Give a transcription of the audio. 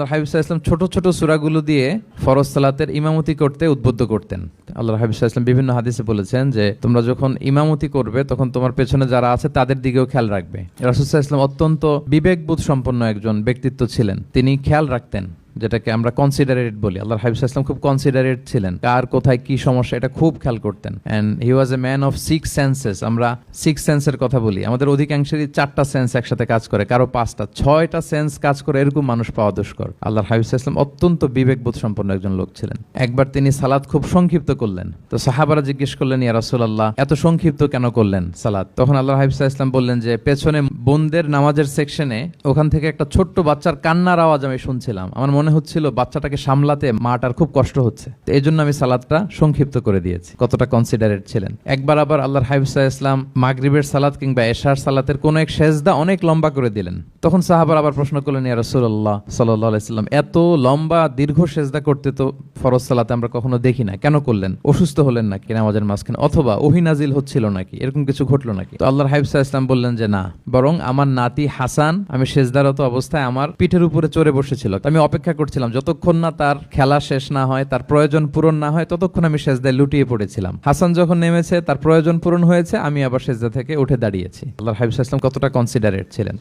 আল্লাহর হাবিব সাল্লাল্লাহু আলাইহি ওয়াসাল্লাম ছোট ছোট সূরাগুলো দিয়ে ফরজ সালাতের ইমামতি করতে উদ্বুদ্ধ করতেন। আল্লাহর হাবিব সাল্লাল্লাহু আলাইহি ওয়াসাল্লাম বিভিন্ন হাদিসে বলেছেন যে তোমরা যখন ইমামতি করবে তখন তোমার পেছনে যারা আছে তাদের দিকেও খেয়াল রাখবে। রাসূল সাল্লাল্লাহু আলাইহি ওয়াসাল্লাম অত্যন্ত বিবেকবোধ সম্পন্ন একজন ব্যক্তিত্ব ছিলেন। তিনি খেয়াল রাখতেন, যেটাকে আমরা কনসিডারেট বলি। আল্লাহর হাবিব সাল্লাল্লাহু আলাইহি ওয়াসাল্লাম খুব কনসিডারেট ছিলেন, কার কোথায় কি সমস্যা এটা খুব খেয়াল করতেন। And he was a man of six senses. আমরা সিক্স সেন্সের কথা বলি, আমাদের অধিকাংশেরই 4টা সেন্স একসাথে কাজ করে, কারো 5টা 6টা সেন্স কাজ করে, এরকম মানুষ পাওয়া দুষ্কর। আল্লাহর হাবিব সাল্লাল্লাহু আলাইহি ওয়াসাল্লাম অত্যন্ত বিবেকবোধ সম্পন্ন একজন লোক ছিলেন। একবার তিনি সালাত খুব সংক্ষিপ্ত করলেন, তো সাহাবারা জিজ্ঞেস করলেন, ইয়া রাসূলুল্লাহ এত সংক্ষিপ্ত কেন করলেন সালাত? তখন আল্লাহর হাবিব সাল্লাল্লাহু আলাইহি ওয়াসাল্লাম বললেন যে পেছনে বোনদের নামাজের সেকশনে ওখান থেকে একটা ছোট্ট বাচ্চার কান্নার আওয়াজ আমি শুনছিলাম। আমার মনে হচ্ছিল বাচ্চাটাকে সামলাতে মাটার খুব কষ্ট হচ্ছে, এই জন্য আমি সালাতটা সংক্ষিপ্ত করে দিয়েছি। কতটা কনসিডারেট ছিলেন। একবার আবার আল্লাহর হাবিব সাল্লাল্লাহু আলাইহি ওয়াসাল্লাম মাগরিবের সালাত কিংবা এশার সালাতের কোন এক সেজদা অনেক লম্বা করে দিলেন। তখন সাহাবারা আবার প্রশ্ন করলেন, ইয়া রাসূলুল্লাহ সাল্লাল্লাহু আলাইহি ওয়াসাল্লাম এত লম্বা দীর্ঘ সেজদা করতে তো ফরজ সালাতে আমরা কখনো দেখি না, কেন করলেন? অসুস্থ হলেন নাকি নামাজের মাঝখানে, অথবা ওহী নাজিল হচ্ছিল নাকি, এরকম কিছু ঘটলো নাকি? তো আল্লাহর হাবিব সাল্লাল্লাহু আলাইহি ওয়াসাল্লাম বললেন যে না, বরং আমার নাতি হাসান আমি সেজদারত অবস্থায় আমার পিঠের উপরে চড়ে বসেছিল, আমি অপেক্ষা করছিলাম যতক্ষণ না তার খেলা শেষ না হয়, তার প্রয়োজন পূরণ না হয়, ততক্ষণ আমি সেজদায় লুটিয়ে পড়েছিলাম। হাসান যখন নেমেছে, তার প্রয়োজন পূরণ হয়েছে, আমি আবার সেজদা থেকে উঠে দাঁড়িয়েছি। আল্লাহর হাবিব সাল্লাল্লাহু আলাইহি ওয়াসাল্লাম কতটা কনসিডারেট ছিলেন।